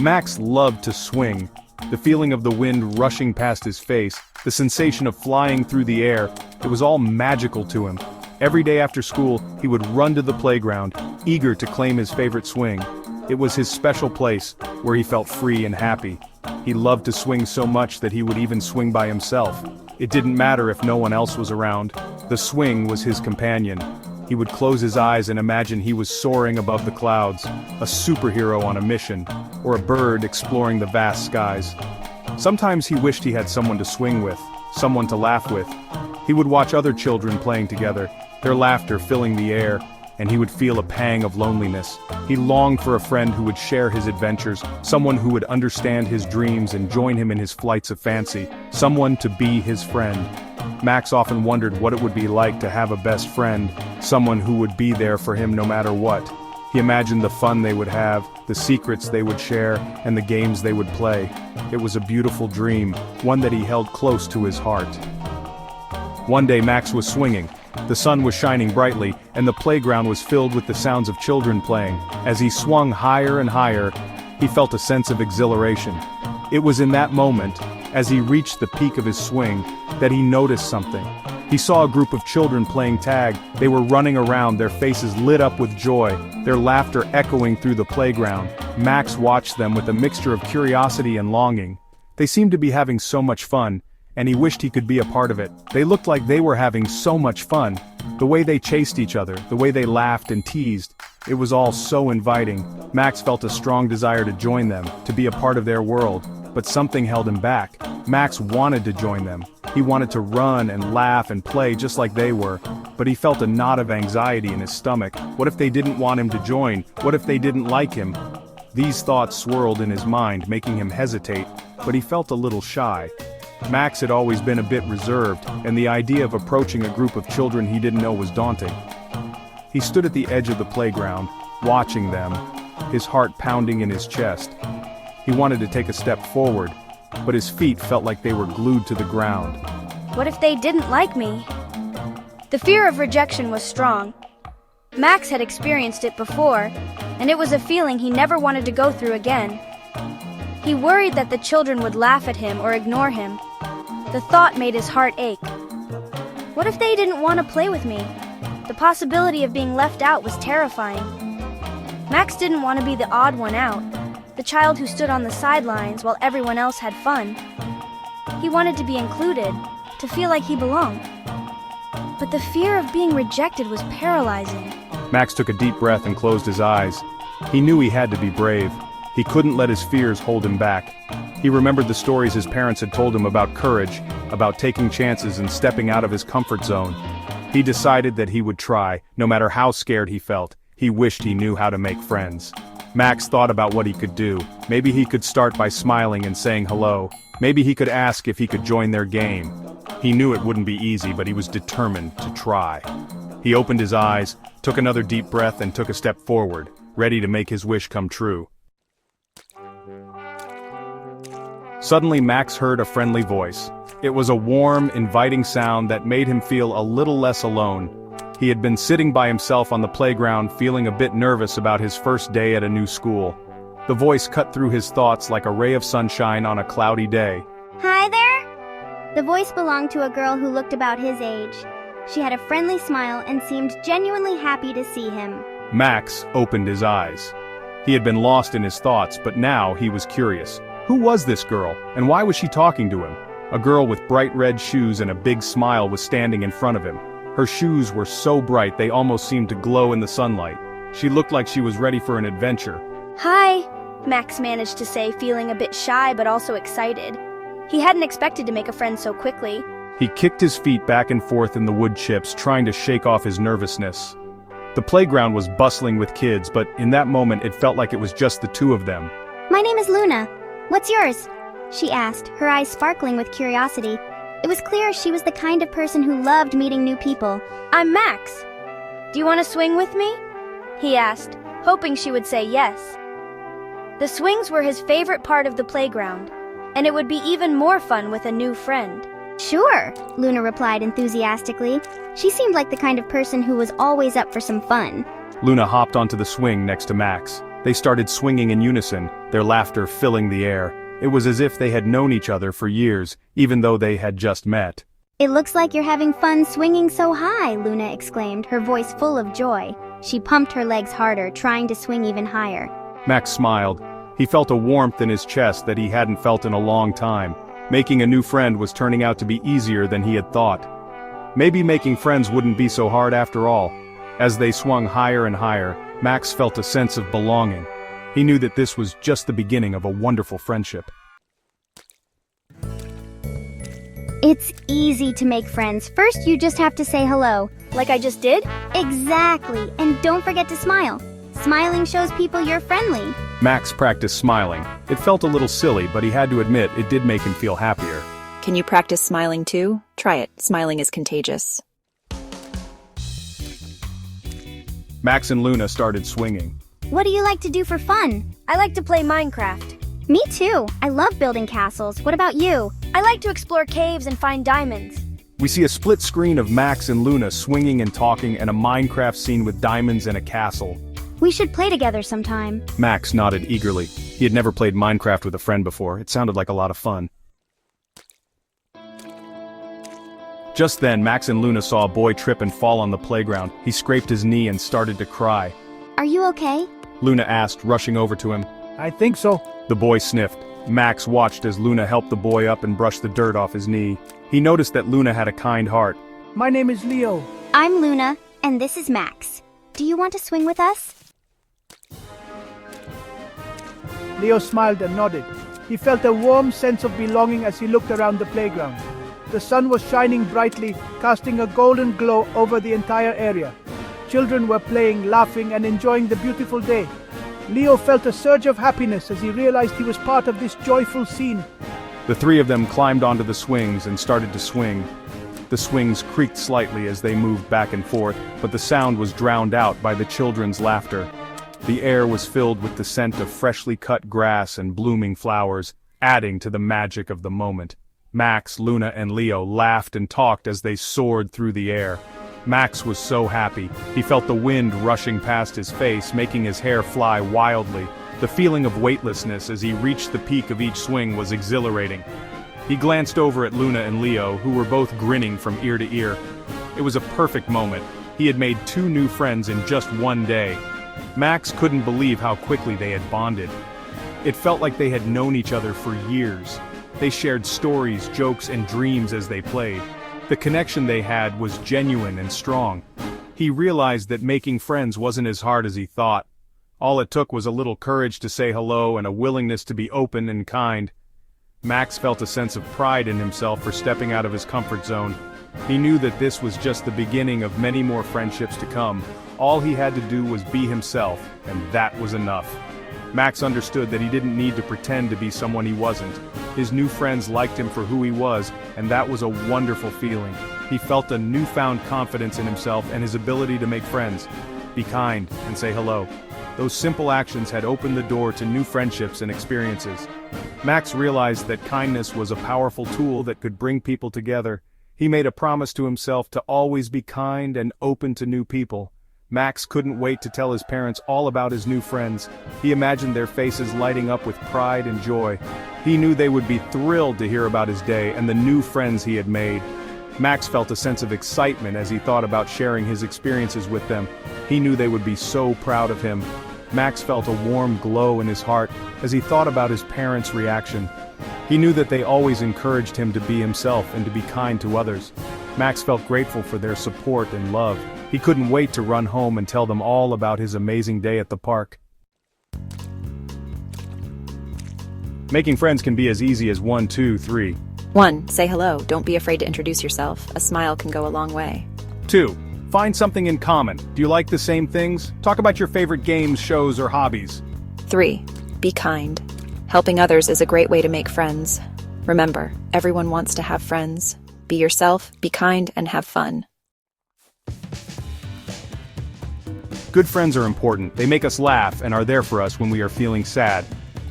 Max loved to swing. The feeling of the wind rushing past his face, the sensation of flying through the air, it was all magical to him. Every day after school, he would run to the playground, eager to claim his favorite swing. It was his special place, where he felt free and happy. He loved to swing so much that he would even swing by himself. It didn't matter if no one else was around. The swing was his companion. He would close his eyes and imagine he was soaring above the clouds, a superhero on a mission, or a bird exploring the vast skies. Sometimes he wished he had someone to swing with, someone to laugh with. He would watch other children playing together, their laughter filling the air, and he would feel a pang of loneliness. He longed for a friend who would share his adventures, someone who would understand his dreams and join him in his flights of fancy, someone to be his friend. Max often wondered what it would be like to have a best friend, someone who would be there for him no matter what. He imagined the fun they would have, the secrets they would share, and the games they would play. It was a beautiful dream, one that he held close to his heart. One day Max was swinging. The sun was shining brightly, and the playground was filled with the sounds of children playing. As he swung higher and higher, he felt a sense of exhilaration. It was in that moment, as he reached the peak of his swing, that he noticed something. He saw a group of children playing tag. They were running around, their faces lit up with joy, their laughter echoing through the playground. Max watched them with a mixture of curiosity and longing. They seemed to be having so much fun, and he wished he could be a part of it. They looked like they were having so much fun. The way they chased each other, the way they laughed and teased, it was all so inviting. Max felt a strong desire to join them, to be a part of their world, but something held him back. Max wanted to join them. He wanted to run and laugh and play just like they were, but he felt a knot of anxiety in his stomach. What if they didn't want him to join? What if they didn't like him? These thoughts swirled in his mind, making him hesitate, but he felt a little shy. Max had always been a bit reserved, and the idea of approaching a group of children he didn't know was daunting. He stood at the edge of the playground, watching them, his heart pounding in his chest. He wanted to take a step forward, but his feet felt like they were glued to the ground. What if they didn't like me? The fear of rejection was strong. Max had experienced it before, and it was a feeling he never wanted to go through again. He worried that the children would laugh at him or ignore him. The thought made his heart ache. What if they didn't want to play with me? The possibility of being left out was terrifying. Max didn't want to be the odd one out, the child who stood on the sidelines while everyone else had fun. He wanted to be included, to feel like he belonged. But the fear of being rejected was paralyzing. Max took a deep breath and closed his eyes. He knew he had to be brave. He couldn't let his fears hold him back. He remembered the stories his parents had told him about courage, about taking chances and stepping out of his comfort zone. He decided that he would try, no matter how scared he felt. He wished he knew how to make friends. Max thought about what he could do. Maybe he could start by smiling and saying hello. Maybe he could ask if he could join their game. He knew it wouldn't be easy, but he was determined to try. He opened his eyes, took another deep breath and took a step forward, ready to make his wish come true. Suddenly Max heard a friendly voice. It was a warm, inviting sound that made him feel a little less alone. He had been sitting by himself on the playground feeling a bit nervous about his first day at a new school. The voice cut through his thoughts like a ray of sunshine on a cloudy day. Hi there! The voice belonged to a girl who looked about his age. She had a friendly smile and seemed genuinely happy to see him. Max opened his eyes. He had been lost in his thoughts, but now he was curious. Who was this girl, and why was she talking to him? A girl with bright red shoes and a big smile was standing in front of him. Her shoes were so bright they almost seemed to glow in the sunlight. She looked like she was ready for an adventure. Hi, Max managed to say, feeling a bit shy but also excited. He hadn't expected to make a friend so quickly. He kicked his feet back and forth in the wood chips, trying to shake off his nervousness. The playground was bustling with kids, but in that moment it felt like it was just the two of them. My name is Luna. What's yours? She asked, her eyes sparkling with curiosity. It was clear she was the kind of person who loved meeting new people. I'm Max. Do you want to swing with me? He asked, hoping she would say yes. The swings were his favorite part of the playground, and it would be even more fun with a new friend. Sure, Luna replied enthusiastically. She seemed like the kind of person who was always up for some fun. Luna hopped onto the swing next to Max. They started swinging in unison, their laughter filling the air. It was as if they had known each other for years, even though they had just met. It looks like you're having fun swinging so high, Luna exclaimed, her voice full of joy. She pumped her legs harder, trying to swing even higher. Max smiled. He felt a warmth in his chest that he hadn't felt in a long time. Making a new friend was turning out to be easier than he had thought. Maybe making friends wouldn't be so hard after all. As they swung higher and higher, Max felt a sense of belonging. He knew that this was just the beginning of a wonderful friendship. It's easy to make friends. First, you just have to say hello. Like I just did? Exactly. And don't forget to smile. Smiling shows people you're friendly. Max practiced smiling. It felt a little silly, but he had to admit it did make him feel happier. Can you practice smiling too? Try it. Smiling is contagious. Max and Luna started swinging. What do you like to do for fun? I like to play Minecraft. Me too. I love building castles. What about you? I like to explore caves and find diamonds. We see a split screen of Max and Luna swinging and talking and a Minecraft scene with diamonds and a castle. We should play together sometime. Max nodded eagerly. He had never played Minecraft with a friend before. It sounded like a lot of fun. Just then, Max and Luna saw a boy trip and fall on the playground. He scraped his knee and started to cry. Are you okay? Luna asked, rushing over to him. I think so. The boy sniffed. Max watched as Luna helped the boy up and brushed the dirt off his knee. He noticed that Luna had a kind heart. My name is Leo. I'm Luna, and this is Max. Do you want to swing with us? Leo smiled and nodded. He felt a warm sense of belonging as he looked around the playground. The sun was shining brightly, casting a golden glow over the entire area. Children were playing, laughing, and enjoying the beautiful day. Leo felt a surge of happiness as he realized he was part of this joyful scene. The three of them climbed onto the swings and started to swing. The swings creaked slightly as they moved back and forth, but the sound was drowned out by the children's laughter. The air was filled with the scent of freshly cut grass and blooming flowers, adding to the magic of the moment. Max, Luna, and Leo laughed and talked as they soared through the air. Max was so happy. He felt the wind rushing past his face, making his hair fly wildly. The feeling of weightlessness as he reached the peak of each swing was exhilarating. He glanced over at Luna and Leo, who were both grinning from ear to ear. It was a perfect moment. He had made 2 new friends in just one day. Max couldn't believe how quickly they had bonded. It felt like they had known each other for years. They shared stories, jokes, and dreams as they played. The connection they had was genuine and strong. He realized that making friends wasn't as hard as he thought. All it took was a little courage to say hello and a willingness to be open and kind. Max felt a sense of pride in himself for stepping out of his comfort zone. He knew that this was just the beginning of many more friendships to come. All he had to do was be himself, and that was enough. Max understood that he didn't need to pretend to be someone he wasn't. His new friends liked him for who he was, and that was a wonderful feeling. He felt a newfound confidence in himself and his ability to make friends. Be kind and say hello. Those simple actions had opened the door to new friendships and experiences. Max realized that kindness was a powerful tool that could bring people together. He made a promise to himself to always be kind and open to new people. Max couldn't wait to tell his parents all about his new friends. He imagined their faces lighting up with pride and joy. He knew they would be thrilled to hear about his day and the new friends he had made. Max felt a sense of excitement as he thought about sharing his experiences with them. He knew they would be so proud of him. Max felt a warm glow in his heart as he thought about his parents' reaction. He knew that they always encouraged him to be himself and to be kind to others. Max felt grateful for their support and love. He couldn't wait to run home and tell them all about his amazing day at the park. Making friends can be as easy as 1, 2, 3. 1. Say hello. Don't be afraid to introduce yourself. A smile can go a long way. 2. Find something in common. Do you like the same things? Talk about your favorite games, shows, or hobbies. 3. Be kind. Helping others is a great way to make friends. Remember, everyone wants to have friends. Be yourself, be kind, and have fun. Good friends are important. They make us laugh and are there for us when we are feeling sad.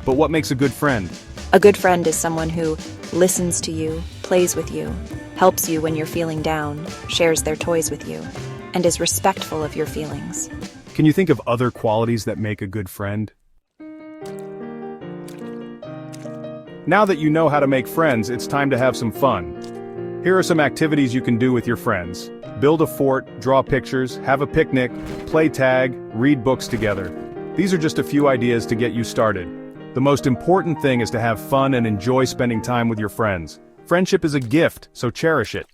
But what makes a good friend? A good friend is someone who listens to you, plays with you, helps you when you're feeling down, shares their toys with you, and is respectful of your feelings. Can you think of other qualities that make a good friend? Now that you know how to make friends, it's time to have some fun. Here are some activities you can do with your friends. Build a fort, draw pictures, have a picnic, play tag, read books together. These are just a few ideas to get you started. The most important thing is to have fun and enjoy spending time with your friends. Friendship is a gift, so cherish it.